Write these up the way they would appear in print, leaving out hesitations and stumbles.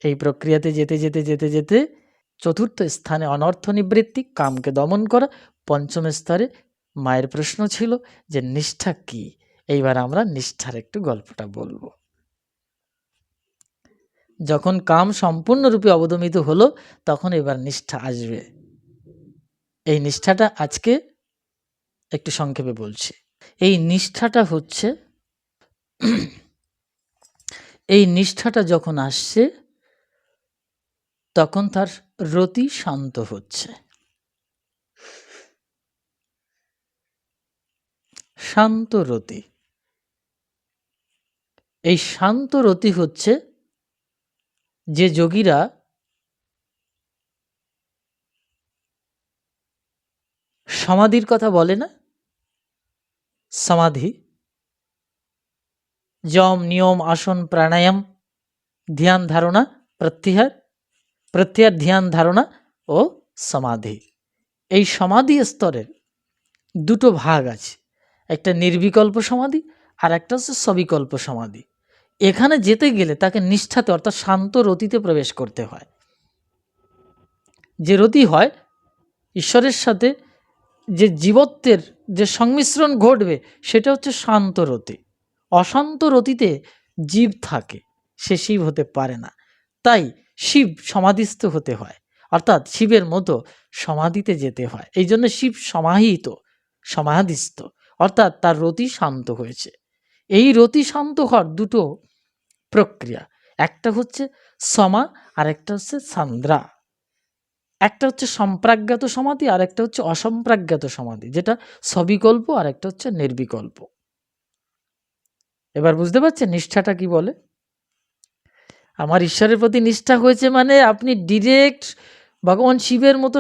এই প্রক্রিয়াতে যেতে যেতে যেতে যেতে চতুর্থ স্থানে অনর্থ নিবৃত্তি, কামকে দমন করা। পঞ্চম স্তরে মায়ের প্রশ্ন ছিল যে নিষ্ঠা কি। এইবার আমরা নিষ্ঠার একটু গল্পটা বলবো। যখন কাম সম্পূর্ণরূপে অবদমিত হলো তখন এবার নিষ্ঠা আসবে। এই নিষ্ঠাটা আজকে একটু সংক্ষেপে বলছি। এই নিষ্ঠাটা হচ্ছে এই নিষ্ঠাটা যখন আসছে তখন তার রতি শান্ত হচ্ছে। শান্ত রতি, এই শান্ত রতি হচ্ছে যে যোগীরা সমাধির কথা বলে না, সমাধি, যম নিয়ম আসন প্রাণায়াম ধ্যান ধারণা প্রত্যাহার ধ্যান ধারণা ও সমাধি। এই সমাধি স্তরের দুটো ভাগ আছে, একটা নির্বিকল্প সমাধি আর একটা হচ্ছে সবিকল্প সমাধি। এখানে যেতে গেলে তাকে নিষ্ঠাতে অর্থাৎ শান্ত রতিতে প্রবেশ করতে হয়। যে রতি হয় ঈশ্বরের সাথে যে জীবত্বের যে সংমিশ্রণ ঘটবে সেটা হচ্ছে শান্ত রতি। অশান্ত রতিতে জীব থাকে, সে শিব হতে পারে না। তাই শিব সমাধিস্থ হতে হয়, অর্থাৎ শিবের মতো সমাধিতে যেতে হয়। এই জন্য শিব সমাধিস্থ, অর্থাৎ তার রতি শান্ত হয়েছে। এই রতি শান্ত হওয়ার দুটো প্রক্রিয়া, একটা হচ্ছে সমা আর একটা হচ্ছে সান্দ্রা। একটা হচ্ছে সম্প্রাজ্ঞাত সমাধি আর একটা হচ্ছে অসম্প্রাজ্ঞাত সমাধি, যেটা সবিকল্প আর একটা হচ্ছে নির্বিকল্প। এবার বুঝতে পারছেন নিষ্ঠাটা কি বলে? আমার ঈশ্বরের প্রতি নিষ্ঠা হয়েছে মানে আপনি ডিরেক্ট ভগবান শিবের মতো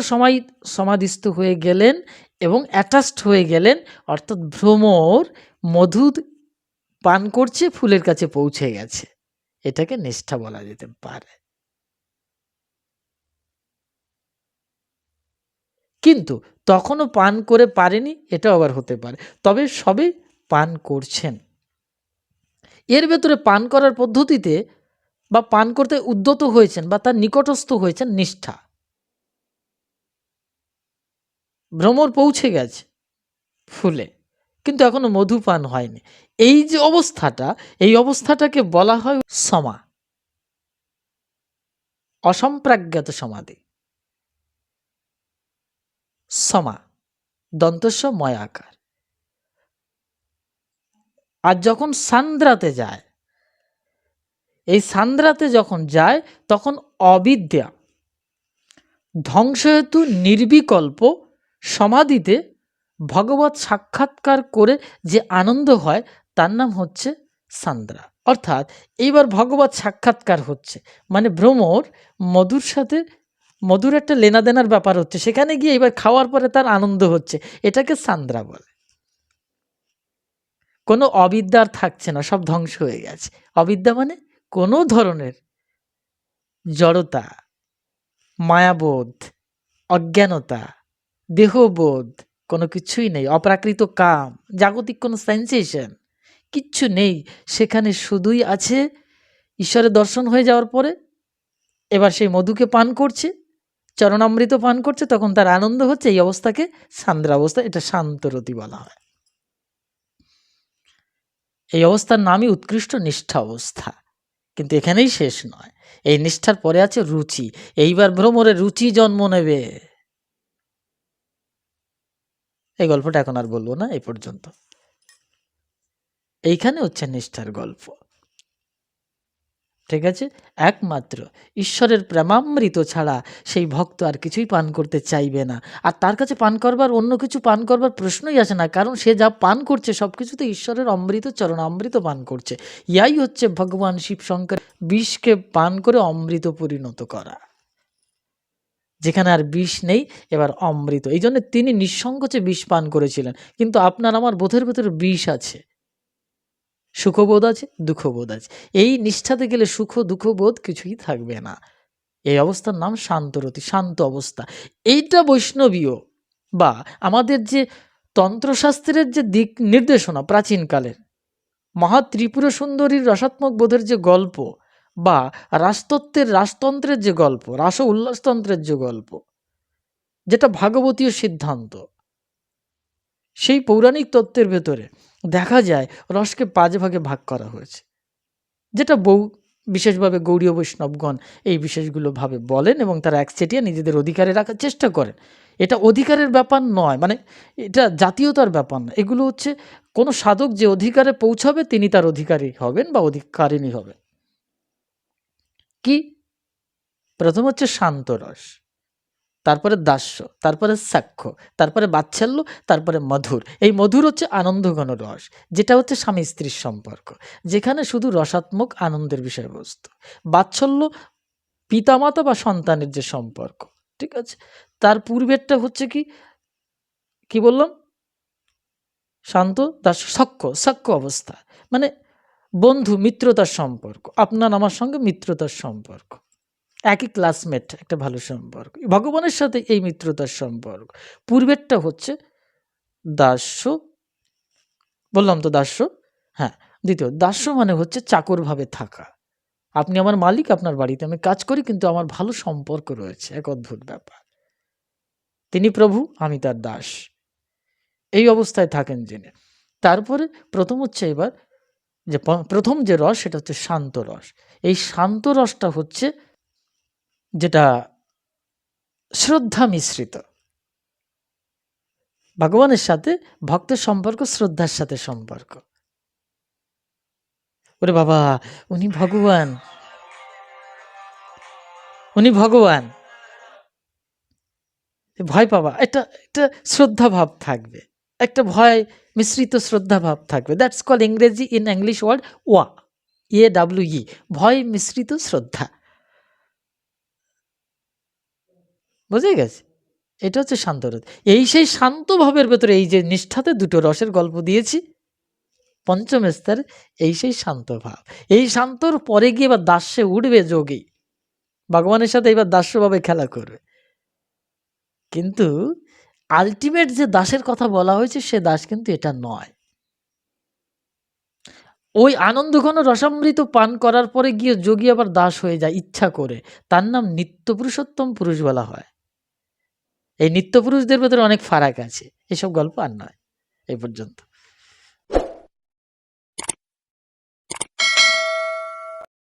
সমাধিস্থ হয়ে গেলেন এবং অ্যাটাচড হয়ে গেলেন, অর্থাৎ ভ্রমর মধু পান করছে, ফুলের কাছে পৌঁছে গেছে। এটাকে নিষ্ঠা বলা যেতে পারে। কিন্তু তখনও পান করে পারেনি, এটাও আবার হতে পারে, তবে সবে পান করছেন। এর ভেতরে পান করার পদ্ধতিতে বা পান করতে উদ্যত হয়েছেন বা তার নিকটস্থ হয়েছেন নিষ্ঠা। ভ্রমর পৌঁছে গেছে ফুলে, কিন্তু এখনো মধু পান হয়নি। এই যে অবস্থাটা, এই অবস্থাটাকে বলা হয় সমা, অসম্প্রাজ্ঞাত সমাধি। সমা দন্তস্ব ময় আকার। আর যখন সান্দ্রাতে যায়, এই সান্দ্রাতে যখন যায় তখন অবিদ্যা ধ্বংসহেতু নির্বিকল্প সমাধিতে ভগবৎ সাক্ষাৎকার করে যে আনন্দ হয় তার নাম হচ্ছে সান্দ্রা। অর্থাৎ এইবার ভগবৎ সাক্ষাৎকার হচ্ছে, মানে ভ্রমর মধুর একটা লেনাদেনার ব্যাপার হচ্ছে, সেখানে গিয়ে এবার খাওয়ার পরে তার আনন্দ হচ্ছে, এটাকে সান্দ্রা বলে। কোনো অবিদ্যার থাকছে না, সব ধ্বংস হয়ে গেছে। অবিদ্যা মানে কোনো ধরনের জড়তা, মায়াবোধ, অজ্ঞানতা, দেহবোধ কোনো কিছুই নেই। অপ্রাকৃত কাম, জাগতিক কোনো সেন্সেশন কিচ্ছু নেই সেখানে। শুধুই আছে ঈশ্বরের দর্শন হয়ে যাওয়ার পরে এবার সেই মধুকে পান করছে, চরণামৃত পান করছে, তখন তার আনন্দ হচ্ছে। এই অবস্থাকে সান্দ্রা অবস্থা, এটা শান্তরতি বলা হয়। এই অবস্থার নামই উৎকৃষ্ট নিষ্ঠা অবস্থা। কিন্তু এখানেই শেষ নয়, এই নিষ্ঠার পরে আছে রুচি। এইবার ভ্রমরে রুচি জন্ম নেবে। এই গল্পটা এখন আর বলবো না, এই পর্যন্ত। এইখানে হচ্ছে নিষ্ঠার গল্প, ঠিক আছে? একমাত্র ঈশ্বরের প্রেমামৃত ছাড়া সেই ভক্ত আর কিছুই পান করতে চাইবে না। আর তার কাছে পান করবার, অন্য কিছু পান করবার প্রশ্নই আসে না, কারণ সে যা পান করছে সব কিছুতে ঈশ্বরের অমৃত, চরণামৃত পান করছে। ইয়াই হচ্ছে ভগবান শিব শঙ্কর বিষকে পান করে অমৃত পরিণত করা। যেখানে আর বিষ নেই, এবার অমৃত। এই জন্য তিনি নিঃসংকোচে বিষ পান করেছিলেন। কিন্তু আপনার আমার বোধের ভেতরে বিষ আছে, সুখবোধ আছে, দুঃখবোধ আছে। এই নিষ্ঠাতে গেলে সুখ দুঃখবোধ কিছুই থাকবে না। এই অবস্থার নাম শান্তরতি, শান্ত অবস্থা। এইটা বৈষ্ণবীয় বা আমাদের যে তন্ত্রশাস্ত্রের যে দিক নির্দেশনা, প্রাচীনকালের মহা ত্রিপুরা সুন্দরীর রসাত্মক বোধের যে গল্প বা রাজতন্ত্রের যে গল্প, রাস ও উল্লাসতন্ত্রের যে গল্প, যেটা ভাগবতীয় সিদ্ধান্ত, সেই পৌরাণিক তত্ত্বের ভেতরে দেখা যায় রসকে ৫ ভাগে ভাগ করা হয়েছে, যেটা বিশেষভাবে গৌড়ীয় বৈষ্ণবগণ এই বিশেষগুলো ভাবে বলেন এবং তারা একচেটিয়া নিজেদের অধিকারে রাখার চেষ্টা করেন। এটা অধিকারের ব্যাপার নয়, মানে এটা জাতীয়তার ব্যাপার না, এগুলো হচ্ছে কোনো সাধক যে অধিকারে পৌঁছাবে তিনি তার অধিকারী হবেন বা অধিকারিণী হবেন। কি? প্রথম হচ্ছে শান্ত রস, তারপরে দাস্য, তারপরে সাক্ষ্য, তারপরে বাৎসল্য, তারপরে মধুর। এই মধুর হচ্ছে আনন্দঘন রস, যেটা হচ্ছে স্বামী স্ত্রীর সম্পর্ক, যেখানে শুধু রসাত্মক আনন্দের বিষয়বস্তু। বাৎসল্য পিতামাতা বা সন্তানের যে সম্পর্ক, ঠিক আছে। তার পূর্বেরটা হচ্ছে কি, কি বললাম? শান্ত, দাস্য, সখ্য অবস্থা, মানে বন্ধু মিত্রতার সম্পর্ক, আপনার আমার সঙ্গে মিত্রতার সম্পর্ক, একই ক্লাসমেট, একটা ভালো সম্পর্ক। ভগবানের সাথে এই মিত্রতার সম্পর্ক। পূর্বেরটা হচ্ছে দাস্য, বললাম তো দাস্য, হ্যাঁ। দ্বিতীয় দাস্য মানে হচ্ছে চাকরভাবে থাকা, আপনি আমার মালিক, আপনার বাড়িতে আমি কাজ করি, কিন্তু আমার ভালো সম্পর্ক রয়েছে, এক অদ্ভুত ব্যাপার। তিনি প্রভু, আমি তার দাস, এই অবস্থায় থাকেন যিনি। তারপরে প্রথম হচ্ছে এবার যে প্রথম যে রস, সেটা হচ্ছে শান্ত রস। এই শান্ত রসটা হচ্ছে যেটা শ্রদ্ধা মিশ্রিত। ভগবানের সাথে ভক্তের সম্পর্ক শ্রদ্ধার সাথে সম্পর্ক। ওরে বাবা, উনি ভগবান, উনি ভগবান, ভয় পাবা, একটা শ্রদ্ধা ভাব থাকবে, একটা ভয় মিশ্রিত শ্রদ্ধা ভাব থাকবে। দ্যাটস কল ইংরেজি, ইন ইংলিশ ওয়ার্ড ওয়া, AWE, ভয় মিশ্রিত শ্রদ্ধা। বুঝে গেছে? এটা হচ্ছে শান্ত রস। এই সেই শান্ত ভাবের ভেতরে এই যে নিষ্ঠাতে দুটো রসের গল্প দিয়েছি পঞ্চম স্তরে, এই সেই শান্ত ভাব। এই শান্তর পরে গিয়ে এবার দাস্যে উঠবে যোগী, ভগবানের সাথে এবার দাস্যভাবে খেলা করবে। কিন্তু আলটিমেট যে দাসের কথা বলা হয়েছে, সে দাস কিন্তু এটা নয়। ওই আনন্দঘন রসামৃত পান করার পরে গিয়ে যোগী আবার দাস হয়ে যায় ইচ্ছা করে, তার নাম নিত্য পুরুষোত্তম পুরুষ বলা হয়। এই নিত্য পুরুষদের ভেতরে অনেক ফারাক আছে, এসব গল্প আর নয় এই পর্যন্ত।